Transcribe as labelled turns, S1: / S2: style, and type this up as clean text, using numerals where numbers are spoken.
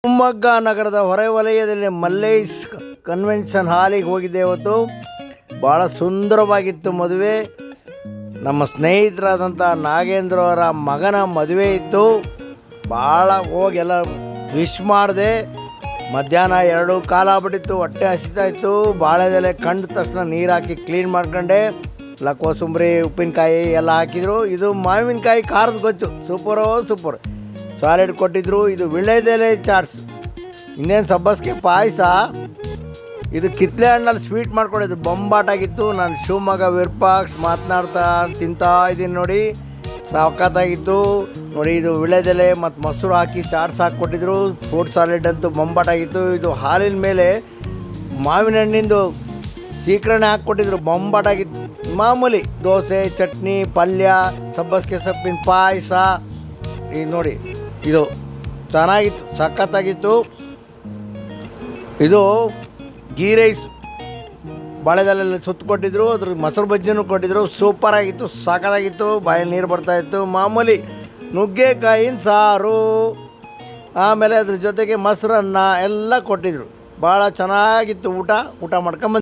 S1: ಶಿವಮೊಗ್ಗ ನಗರದ ಹೊರವಲಯದಲ್ಲಿ ಮಲ್ಲೇಶ್ ಕನ್ವೆನ್ಷನ್ ಹಾಲಿಗೆ ಹೋಗಿದ್ದೆ ಇವತ್ತು. ಭಾಳ ಸುಂದರವಾಗಿತ್ತು ಮದುವೆ. ನಮ್ಮ ಸ್ನೇಹಿತರಾದಂಥ ನಾಗೇಂದ್ರ ಅವರ ಮಗನ ಮದುವೆ ಇತ್ತು. ಭಾಳ ಹೋಗಿ ಎಲ್ಲ ವಿಶ್ ಮಾಡಿದೆ. ಮಧ್ಯಾಹ್ನ 2 ಆಗ್ಬಿಟ್ಟಿತ್ತು. ಹೊಟ್ಟೆ ಹಸಿತಾಯಿತ್ತು. ಬಾಳೆದೆಲೆ ಕಂಡ ತಕ್ಷಣ ನೀರು ಹಾಕಿ ಕ್ಲೀನ್ ಮಾಡ್ಕೊಂಡೆ. ಎಲ್ಲ ಕೋಸಂಬರಿ ಉಪ್ಪಿನಕಾಯಿ ಎಲ್ಲ ಹಾಕಿದರು. ಇದು ಮಾವಿನಕಾಯಿ ಖಾರದ ಗೊಜ್ಜು ಸೂಪರ್. ಸಾಲಿಡ್ ಕೊಟ್ಟಿದ್ರು. ಇದು ವಿಳ್ಯದೆಲೆ ಚಾಟ್ಸ್. ಇನ್ನೇನು ಸಬ್ಬಸ್ಗೆ ಪಾಯಸ. ಇದು ಕಿತ್ತಳೆ ಹಣ್ಣಲ್ಲಿ ಸ್ವೀಟ್ ಮಾಡ್ಕೊಂಡಿದ್ದು ಬೊಂಬಾಟಾಗಿತ್ತು. ನಾನು ಶಿವಮೊಗ್ಗ ವಿರೂಪಾಕ್ಷ ಮಾತನಾಡ್ತಾ ತಿಂತಾ ಇದ್ದೀನಿ ನೋಡಿ. ಸಖತ್ತಾಗಿತ್ತು ನೋಡಿ. ಇದು ವಿಳ್ಯದೆಲೆ ಮತ್ತು ಮೊಸರು ಹಾಕಿ ಚಾಟ್ಸ್ ಹಾಕ್ಕೊಟ್ಟಿದ್ರು. ಫ್ರೂಟ್ ಸಾಲಿಡ್ ಅಂತೂ ಬೊಂಬಾಟಾಗಿತ್ತು. ಇದು ಹಾಲಿನ ಮೇಲೆ ಮಾವಿನ ಹಣ್ಣಿಂದು ಸೀಕರಣೆ ಹಾಕ್ಕೊಟ್ಟಿದ್ರು. ಬೊಂಬಾಟಾಗಿತ್ತು. ಮಾಮೂಲಿ ದೋಸೆ, ಚಟ್ನಿ, ಪಲ್ಯ, ಸಬ್ಬಸ್ಗೆ ಸೊಪ್ಪಿನ ಪಾಯಸ. ಇದು ನೋಡಿ, ಇದು ಚೆನ್ನಾಗಿತ್ತು, ಸಖತ್ತಾಗಿತ್ತು. ಇದು ಗೀ ರೈಸ್ ಬಾಳೆದಲ್ಲೆಲ್ಲ ಸುತ್ತು ಕೊಟ್ಟಿದ್ರು. ಅದ್ರ ಮೊಸರು ಬಜ್ಜಿನೂ ಕೊಟ್ಟಿದ್ರು. ಸೂಪರಾಗಿತ್ತು, ಸಖತ್ತಾಗಿತ್ತು. ಬಾಯಲ್ಲಿ ನೀರು ಬರ್ತಾಯಿತ್ತು. ಮಾಮೂಲಿ ನುಗ್ಗೆಕಾಯಿನ ಸಾರು, ಆಮೇಲೆ ಅದ್ರ ಜೊತೆಗೆ ಮೊಸರನ್ನ ಎಲ್ಲ ಕೊಟ್ಟಿದ್ರು. ಭಾಳ ಚೆನ್ನಾಗಿತ್ತು. ಊಟ ಮಾಡ್ಕೊಂಬಂದು